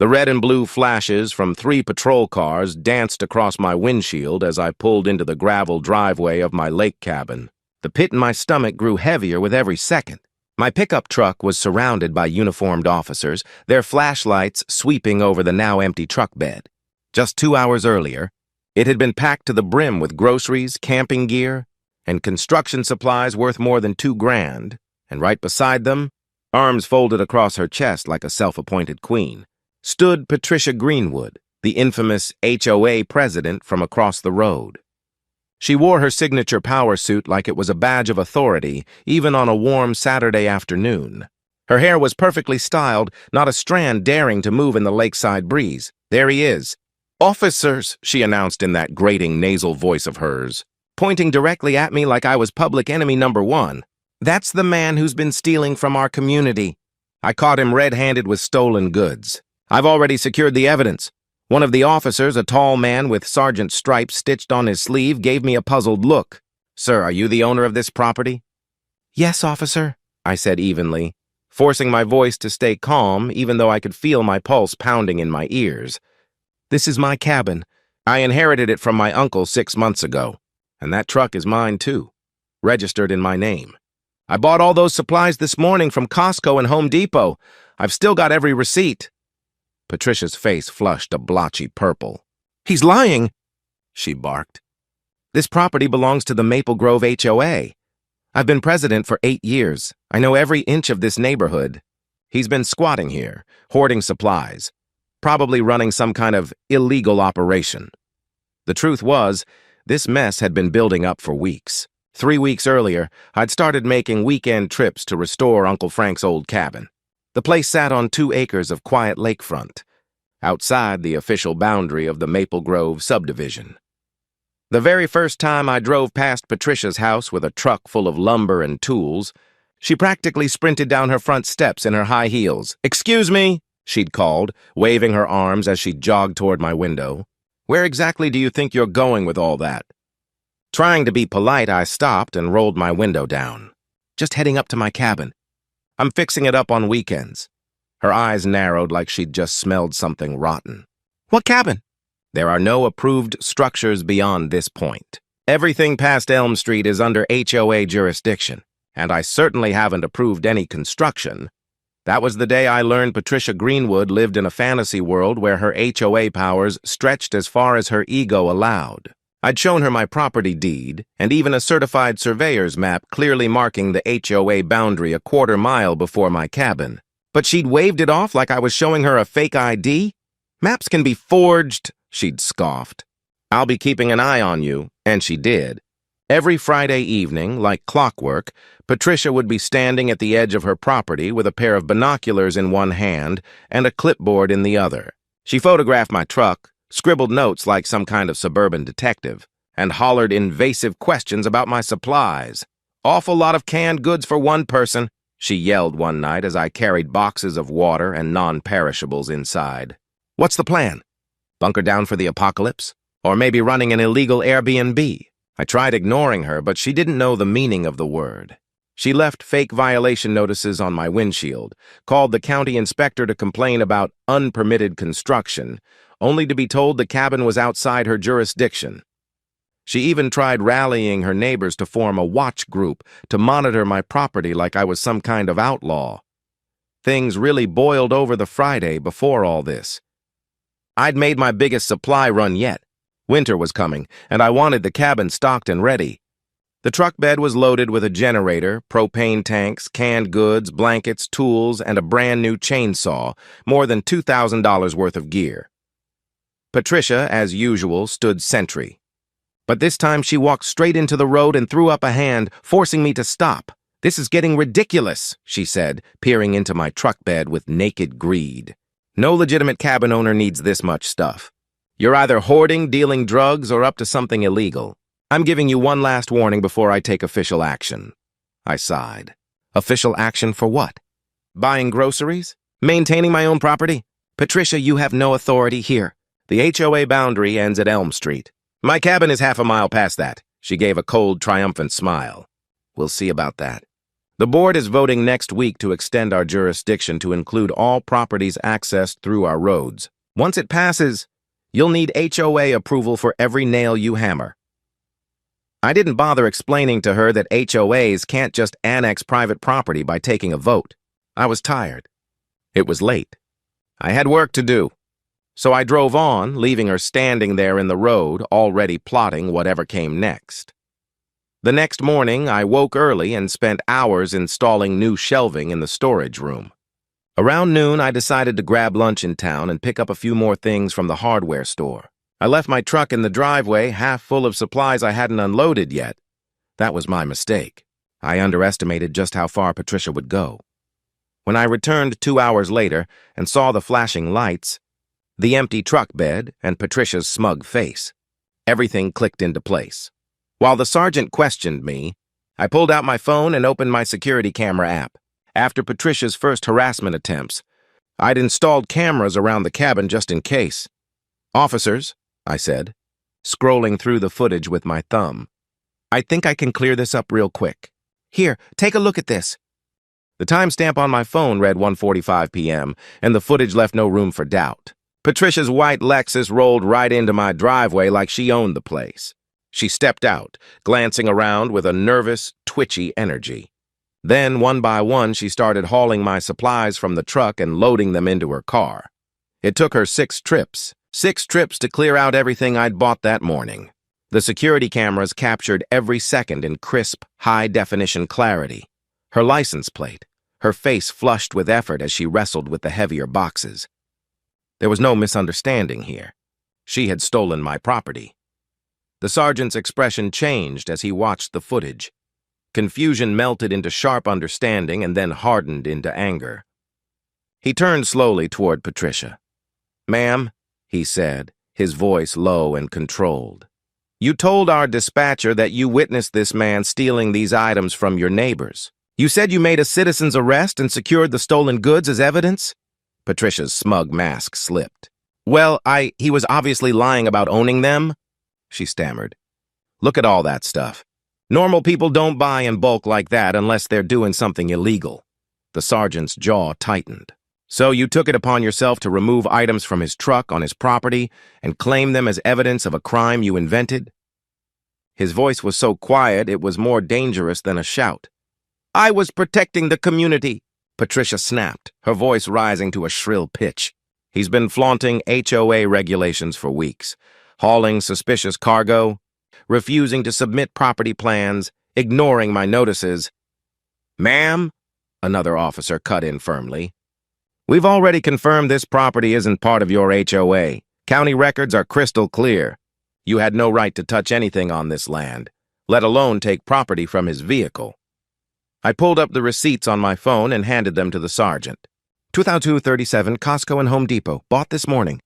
The red and blue flashes from 3 patrol cars danced across my windshield as I pulled into the gravel driveway of my lake cabin. The pit in my stomach grew heavier with every second. My pickup truck was surrounded by uniformed officers, their flashlights sweeping over the now empty truck bed. Just 2 hours earlier, it had been packed to the brim with groceries, camping gear, and construction supplies worth more than $2,000, and right beside them, arms folded across her chest like a self-appointed queen, stood Patricia Greenwood, the infamous HOA president from across the road. She wore her signature power suit like it was a badge of authority, even on a warm Saturday afternoon. Her hair was perfectly styled, not a strand daring to move in the lakeside breeze. "There he is. Officers," she announced in that grating nasal voice of hers, pointing directly at me like I was public enemy number 1. "That's the man who's been stealing from our community. I caught him red-handed with stolen goods. I've already secured the evidence." One of the officers, a tall man with sergeant stripes stitched on his sleeve, gave me a puzzled look. "Sir, are you the owner of this property?" "Yes, officer," I said evenly, forcing my voice to stay calm even though I could feel my pulse pounding in my ears. "This is my cabin. I inherited it from my uncle 6 months ago. And that truck is mine too, registered in my name. I bought all those supplies this morning from Costco and Home Depot. I've still got every receipt." Patricia's face flushed a blotchy purple. "He's lying," she barked. "This property belongs to the Maple Grove HOA. I've been president for 8 years. I know every inch of this neighborhood. He's been squatting here, hoarding supplies, probably running some kind of illegal operation." The truth was, this mess had been building up for weeks. 3 weeks earlier, I'd started making weekend trips to restore Uncle Frank's old cabin. The place sat on 2 acres of quiet lakefront, outside the official boundary of the Maple Grove subdivision. The very first time I drove past Patricia's house with a truck full of lumber and tools, she practically sprinted down her front steps in her high heels. "Excuse me," she'd called, waving her arms as she jogged toward my window. "Where exactly do you think you're going with all that?" Trying to be polite, I stopped and rolled my window down. "Just heading up to my cabin. I'm fixing it up on weekends." Her eyes narrowed like she'd just smelled something rotten. "What cabin?" "There are no approved structures beyond this point. Everything past Elm Street is under HOA jurisdiction, and I certainly haven't approved any construction." That was the day I learned Patricia Greenwood lived in a fantasy world where her HOA powers stretched as far as her ego allowed. I'd shown her my property deed, and even a certified surveyor's map clearly marking the HOA boundary a quarter mile before my cabin. But she'd waved it off like I was showing her a fake ID? "Maps can be forged," she'd scoffed. "I'll be keeping an eye on you," and she did. Every Friday evening, like clockwork, Patricia would be standing at the edge of her property with a pair of binoculars in one hand and a clipboard in the other. She photographed my truck, scribbled notes like some kind of suburban detective, and hollered invasive questions about my supplies. "Awful lot of canned goods for one person," she yelled one night as I carried boxes of water and non-perishables inside. "What's the plan? Bunker down for the apocalypse? Or maybe running an illegal Airbnb?" I tried ignoring her, but she didn't know the meaning of the word. She left fake violation notices on my windshield, called the county inspector to complain about unpermitted construction, only to be told the cabin was outside her jurisdiction. She even tried rallying her neighbors to form a watch group to monitor my property like I was some kind of outlaw. Things really boiled over the Friday before all this. I'd made my biggest supply run yet. Winter was coming, and I wanted the cabin stocked and ready. The truck bed was loaded with a generator, propane tanks, canned goods, blankets, tools, and a brand new chainsaw, more than $2,000 worth of gear. Patricia, as usual, stood sentry. But this time she walked straight into the road and threw up a hand, forcing me to stop. "This is getting ridiculous," she said, peering into my truck bed with naked greed. "No legitimate cabin owner needs this much stuff. You're either hoarding, dealing drugs, or up to something illegal. I'm giving you one last warning before I take official action." I sighed. "Official action for what? Buying groceries? Maintaining my own property? Patricia, you have no authority here. The HOA boundary ends at Elm Street. My cabin is half a mile past that." She gave a cold, triumphant smile. "We'll see about that." The board is voting next week to extend our jurisdiction to include all properties accessed through our roads. Once it passes, you'll need HOA approval for every nail you hammer. I didn't bother explaining to her that HOAs can't just annex private property by taking a vote. I was tired. It was late. I had work to do. So I drove on, leaving her standing there in the road, already plotting whatever came next. The next morning, I woke early and spent hours installing new shelving in the storage room. Around noon, I decided to grab lunch in town and pick up a few more things from the hardware store. I left my truck in the driveway, half full of supplies I hadn't unloaded yet. That was my mistake. I underestimated just how far Patricia would go. When I returned 2 hours later and saw the flashing lights, the empty truck bed, and Patricia's smug face, everything clicked into place. While the sergeant questioned me, I pulled out my phone and opened my security camera app. After Patricia's first harassment attempts, I'd installed cameras around the cabin just in case. "Officers," I said, scrolling through the footage with my thumb. "I think I can clear this up real quick. Here, take a look at this." The timestamp on my phone read 1:45 p.m., and the footage left no room for doubt. Patricia's white Lexus rolled right into my driveway like she owned the place. She stepped out, glancing around with a nervous, twitchy energy. Then, one by one, she started hauling my supplies from the truck and loading them into her car. It took her 6 trips to clear out everything I'd bought that morning. The security cameras captured every second in crisp, high-definition clarity. Her license plate, her face flushed with effort as she wrestled with the heavier boxes. There was no misunderstanding here. She had stolen my property. The sergeant's expression changed as he watched the footage. Confusion melted into sharp understanding and then hardened into anger. He turned slowly toward Patricia. "Ma'am," he said, his voice low and controlled, "you told our dispatcher that you witnessed this man stealing these items from your neighbors. You said you made a citizen's arrest and secured the stolen goods as evidence?" Patricia's smug mask slipped. "Well, he was obviously lying about owning them," she stammered. "Look at all that stuff. Normal people don't buy in bulk like that unless they're doing something illegal." The sergeant's jaw tightened. "So you took it upon yourself to remove items from his truck on his property and claim them as evidence of a crime you invented?" His voice was so quiet it was more dangerous than a shout. "I was protecting the community," Patricia snapped, her voice rising to a shrill pitch. "He's been flaunting HOA regulations for weeks, hauling suspicious cargo, refusing to submit property plans, ignoring my notices." "Ma'am," another officer cut in firmly, "we've already confirmed this property isn't part of your HOA. County records are crystal clear. You had no right to touch anything on this land, let alone take property from his vehicle." I pulled up the receipts on my phone and handed them to the sergeant. 2037 Costco and Home Depot, bought this morning.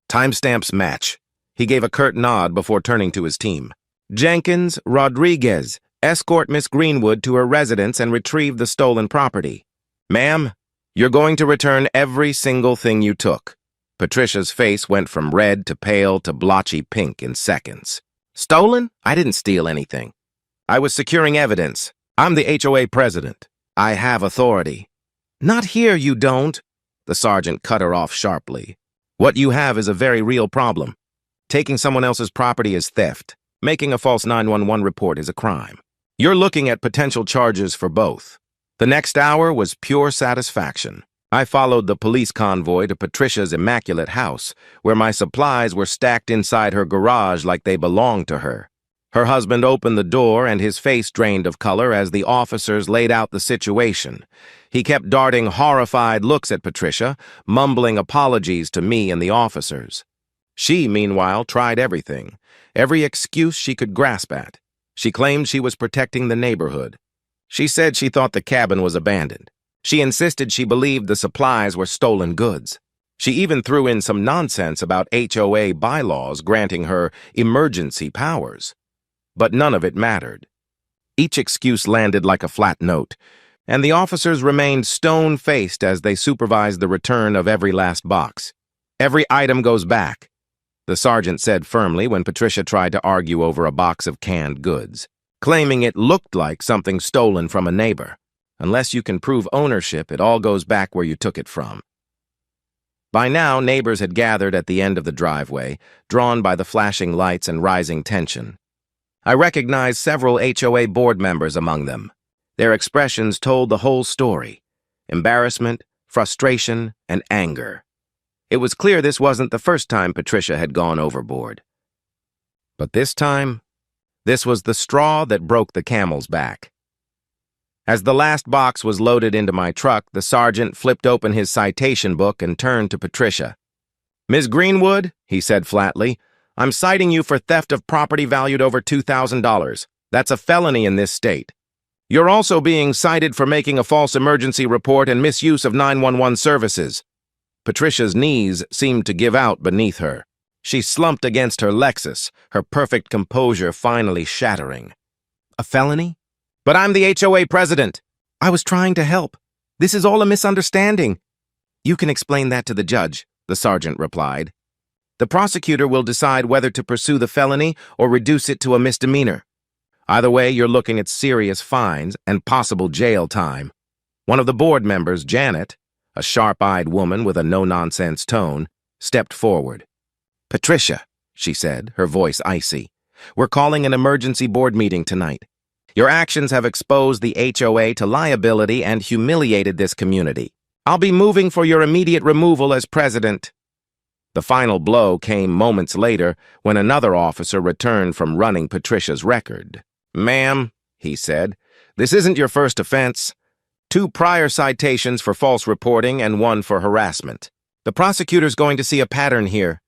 Timestamps match. He gave a curt nod before turning to his team. "Jenkins, Rodriguez, escort Miss Greenwood to her residence and retrieve the stolen property. Ma'am, you're going to return every single thing you took." Patricia's face went from red to pale to blotchy pink in seconds. "Stolen? I didn't steal anything. I was securing evidence. I'm the HOA president. I have authority." "Not here, you don't." The sergeant cut her off sharply. "What you have is a very real problem. Taking someone else's property is theft. Making a false 911 report is a crime. You're looking at potential charges for both." The next hour was pure satisfaction. I followed the police convoy to Patricia's immaculate house, where my supplies were stacked inside her garage like they belonged to her. Her husband opened the door and his face drained of color as the officers laid out the situation. He kept darting horrified looks at Patricia, mumbling apologies to me and the officers. She, meanwhile, tried everything, every excuse she could grasp at. She claimed she was protecting the neighborhood. She said she thought the cabin was abandoned. She insisted she believed the supplies were stolen goods. She even threw in some nonsense about HOA bylaws granting her emergency powers. But none of it mattered. Each excuse landed like a flat note, and the officers remained stone-faced as they supervised the return of every last box. "Every item goes back," the sergeant said firmly when Patricia tried to argue over a box of canned goods, claiming it looked like something stolen from a neighbor. Unless you can prove ownership, it all goes back where you took it from. By now, neighbors had gathered at the end of the driveway, drawn by the flashing lights and rising tension. I recognized several HOA board members among them. Their expressions told the whole story: embarrassment, frustration, and anger. It was clear this wasn't the first time Patricia had gone overboard. But this time, this was the straw that broke the camel's back. As the last box was loaded into my truck, the sergeant flipped open his citation book and turned to Patricia. "Ms. Greenwood," he said flatly, "I'm citing you for theft of property valued over $2,000. That's a felony in this state. You're also being cited for making a false emergency report and misuse of 911 services." Patricia's knees seemed to give out beneath her. She slumped against her Lexus, her perfect composure finally shattering. "A felony? But I'm the HOA president. I was trying to help. This is all a misunderstanding." "You can explain that to the judge," the sergeant replied. "The prosecutor will decide whether to pursue the felony or reduce it to a misdemeanor. Either way, you're looking at serious fines and possible jail time." One of the board members, Janet, a sharp-eyed woman with a no-nonsense tone, stepped forward. "Patricia," she said, her voice icy, "we're calling an emergency board meeting tonight. Your actions have exposed the HOA to liability and humiliated this community. I'll be moving for your immediate removal as president." The final blow came moments later when another officer returned from running Patricia's record. "Ma'am," he said, "this isn't your first offense. 2 prior citations for false reporting and 1 for harassment. The prosecutor's going to see a pattern here."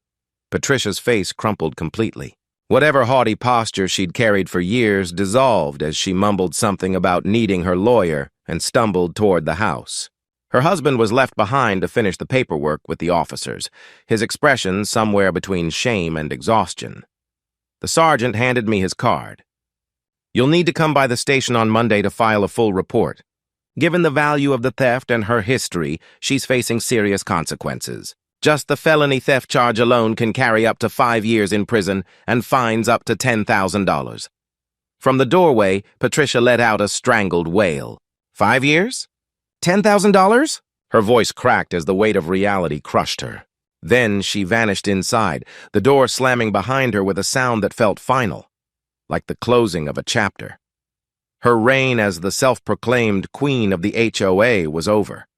Patricia's face crumpled completely. Whatever haughty posture she'd carried for years dissolved as she mumbled something about needing her lawyer and stumbled toward the house. Her husband was left behind to finish the paperwork with the officers, his expression somewhere between shame and exhaustion. The sergeant handed me his card. "You'll need to come by the station on Monday to file a full report. Given the value of the theft and her history, she's facing serious consequences. Just the felony theft charge alone can carry up to 5 years in prison and fines up to $10,000. From the doorway, Patricia let out a strangled wail. "5 years? $10,000? Her voice cracked as the weight of reality crushed her. Then she vanished inside, the door slamming behind her with a sound that felt final, like the closing of a chapter. Her reign as the self-proclaimed queen of the HOA was over.